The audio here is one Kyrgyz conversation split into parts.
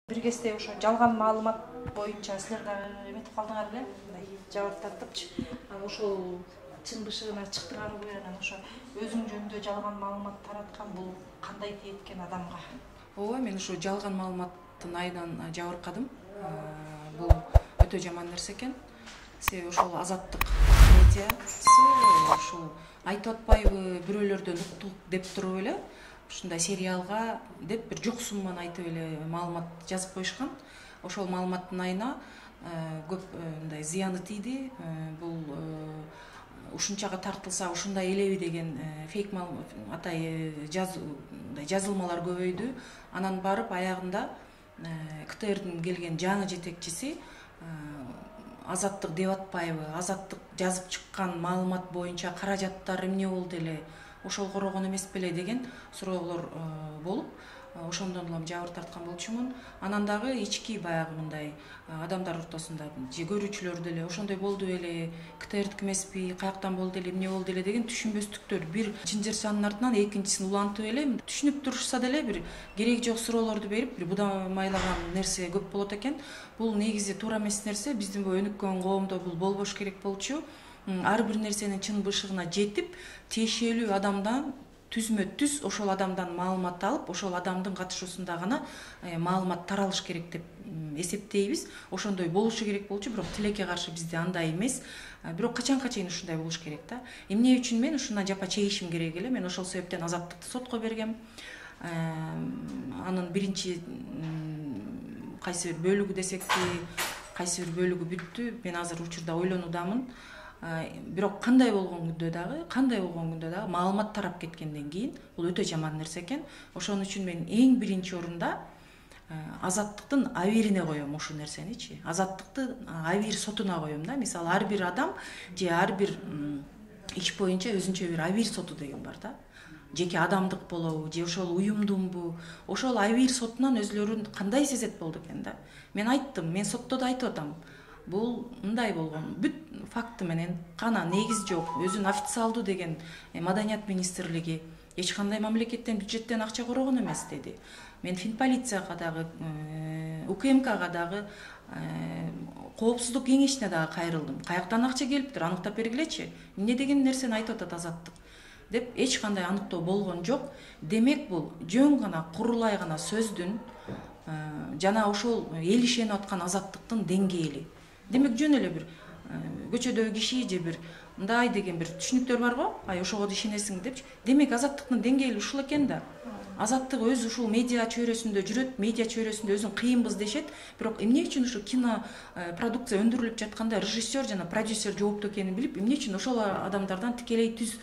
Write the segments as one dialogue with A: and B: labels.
A: Бир кезде ошо жалган маалымат боюнча силер дагы эметип калдыңар беле? Мындай жабык тартыпчы. Ошол чын бышыгына чыктыңарбы? Анан ошо өзүң жөнүндө жалган маалымат тараткан бул кандай тиеткен адамга?
B: Ооба, мен ушу жалган маалыматтын айынан жабыркадым. Бул өтө жаман нерсе экен. Себеби ошол азаттык медиасы ушул айтып атпайбы, бирөөлөрдөн уктук деп туруп эле ушундай сериалга деп бир жоксуман айтып эле маалымат жазып коюшкан. Ошол маалыматтын айына көп мындай зыяны тийди. Бул ушунчага тартылса ушундай элеби деген фейк атай жазылмалар көбөйдү. Анан барып аягында КТРдин келген жаңы жетекчиси азаттык деп атпайбы, азаттык жазып чыккан маалымат боюнча каражаттар эмне болду эле, ошол корогон эмес беле деген суроолор болуп, ошондон улам жабыр тарткан болчумун. Анан дагы ички баягы мындай адамдар ортосунда же көрүүчүлөр деле ошондой болду беле, КТРдики эмеспи, каяктан болду эле, эмне болду эле деген түшүнбөстүктөр бир чынжырчанын артынан экинчисин улантып эле түшүнүп турушса деле бир кереги жок суроолорду берип, бир будамайлаган нерсе көп болот экен. Бул негизи туура эмес нерсе. Биздин бул өнүккөн коомдо бул болбош керек болчу. Ар бир нерсенин чын бышыгына жетип, тиешелүү адамдан түзмө түз ошол адамдан маалымат алып, ошол адамдын катышуусунда гана маалымат таралыш керек деп эсептейбиз. Ошондой болушу керек болчу, бирок тилекке каршы бизде андай эмес. Бирок качанга чейин ушундай болуш керек да. Эмне үчүн мен ушундан жапа чегишим керек эле? Мен ошол себептен азаттыкты сотко бергем. Анын биринчи кайсы бир бөлүгү десекти, кайсы бир бөлүгү бүттү. Мен азыр учурда ойлонуудамын. Бирок кандай болгон күндө дагы маалымат тарап кеткенден кийин бул өтө жаман нерсе экен. Ошон үчүн мен эң биринчи орунда азаттыктын абийирине коем ушул нерсеничи. Азаттыкты абийир сотуна коем да. Мисалы ар бир адам же ар бир иш боюнча өзүнчө бир абийир соту деген бар да. Жеке адамдык болобу же ошол уюмдунбу, ошол абийир сотунан өзүлөрүн кандай сезет болду экен да. Мен айттым, мен сотто да айтып атам. Бул мындай болгон, бүт факты менен кана негиз жок, өзүн официалдуу деген Маданият министрлиги эч кандай мамлекеттен бюджеттен акча корогон эмес деди. Мен Финполицияга дагы, УКМКга дагы, коопсуздук кеңешине дагы кайрылдым. Каяктан акча келиптир, аныктап бергилечи. Эмне деген нерсени айтып атат азаттык деп эч кандай аныктоо болгон жок. Демек бул жөн гана курулай гана сөздүн жана ошол эл ишенип аткан азаттыктын деңгээли. Демек жөн эле бир көчөдөгү киши же бир мындай деген бир түшүнүктөр бар го, ай ошого ишенесиң депчи. Демек азаттыктын деңгээли ушул экен да. Азаттык өзү ушул медиа чөйрөсүндө жүрөт, медиа чөйрөсүндө өзүн кыйынбыз дешет. Бирок эмне үчүн ушу кино продукция өндүрүлүп жатканда режиссер жана продюсер жооптуу экенин билип, эмне үчүн ошол адамдардан тикелей түз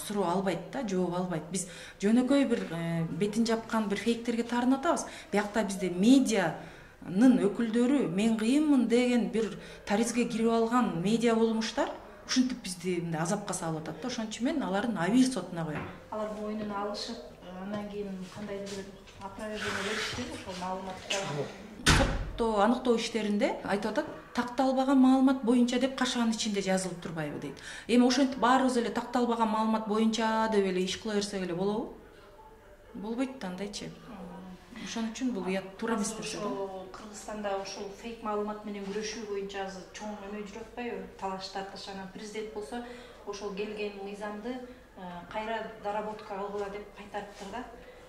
B: суроо албайт да, жооп албайт. Биз жөнөкөй бир бетин жапкан бир фейктерге таарынып атабыз. Биякта бизде медианын өкүлдөрү мен кыйынмын деген бир таризге кирип алган медиа болмуштар ушинтип бизди мындай азапка салып атат да. Ошон үчүн мен алардын абийир сотуна коем.
A: Алар мойнуна алышып, андан кийин кандайдыр бир опровержение бериштиби ошол маалыматка?
B: Сотто аныктоо иштеринде айтып атат, такталбаган маалымат боюнча деп кашаанын ичинде жазылып турбайбы дейт. Эми ошентип баарыбыз эле такталбаган маалымат боюнча деп эле иш кыла берсек эле болобу? Болбойт да андайчы. Ошон үчүн бул туура эмес нерсе да.
A: Кыргызстанда ушул фейк маалымат менен күрөшүү боюнча азыр чоң эме жүрүп атпайбы? Талаш тартыш. Анан президент болсо ошол келген мыйзамды кайра доработка кылгыла деп кайтарыптыр да.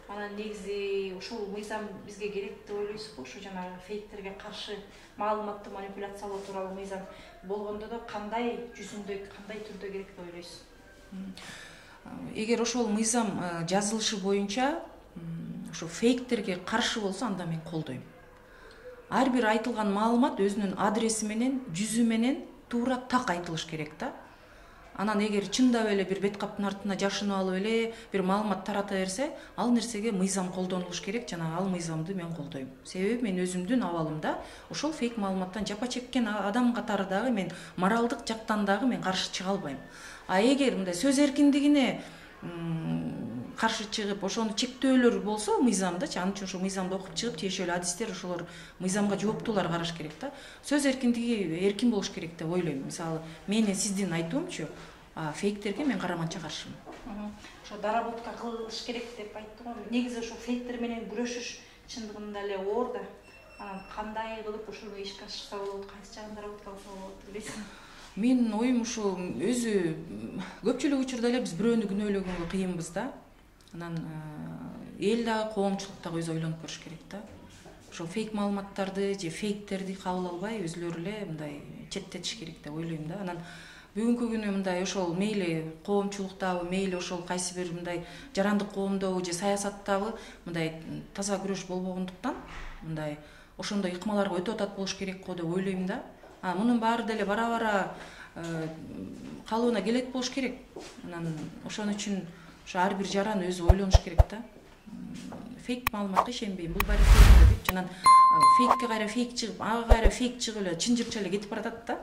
A: Анан негизи ушул мыйзам бизге керек деп ойлойсузбу? Ушу жанагы фейктерге каршы маалыматты манипуляциялоо тууралуу мыйзам болгондо да кандай жүзүндө, кандай түрдө керек деп ойлойсуз?
B: Эгер ошол мыйзам жазылышы боюнча ошо фейктерге каршы болсо, анда мен колдойм. Ар бир айтылган маалымат өзүнүн адреси менен, жүзү менен туура так айтылыш керек да. Анан эгер чындап эле бир бет каптын артына жашынып алып эле бир маалымат тарата берсе, ал нерсеге мыйзам колдонулуш керек жана ал мыйзамды мен колдойм. Себеби мен өзүмдүн абалымда ошол фейк маалыматтан жапа чеккен адам катары дагы мен моралдык жактан дагы мен каршы чыга албайм. А эгер мындай сөз эркиндигине каршы чыгып, ошону чектөөлөр болсо мыйзамдачы, анын үчүн ошо мыйзамды окуп чыгып, тиешелүү адистер ошолор мыйзамга жооптуулар караш керек да. Сөз эркиндиги эркин болуш керек деп ойлойм. Мисалы, менин сиздин айтуумчу, фейктерге мен караманча каршымын.
A: Ошо доработка кылыш керек деп айтты го. Негизи ошо фейктер менен күрөшүш чындыгында эле оор да. Анан кандай кылып ушуну ишке ашырса болот, кайсы жагын дарабатка алса болот билесиң?
B: Менин оюм ушул өзү көпчүлүк учурда эле биз бирөөнү күнөөлөгөнгө кыйынбыз да. Анан эл дагы коомчулук дагы өзү ойлонуп көрүш керек да. Ошол фейк маалыматтарды же фейктерди кабыл албай өзүлөрү эле мындай четтетиш керек деп ойлойм да. Анан бүгүнкү күнү мындай ошол мейли коомчулуктабы, мейли ошол кайсы бир мындай жарандык коомдобу же саясаттабы мындай таза күрөш болбогондуктан мындай ошондой ыкмаларга өтүп атат болуш керек го деп ойлойм да. Мунун баары деле бара-бара калыбына келет болуш керек. Анан ошон үчүн ошо ар бир жаран өзү ойлонуш керек да. Фейк маалыматка ишенбейм. Бул баары фейк деп, анан фейкке кайра фейк чыгып, ага кайра фейк чыгып эле чынжырча эле кетип баратат да.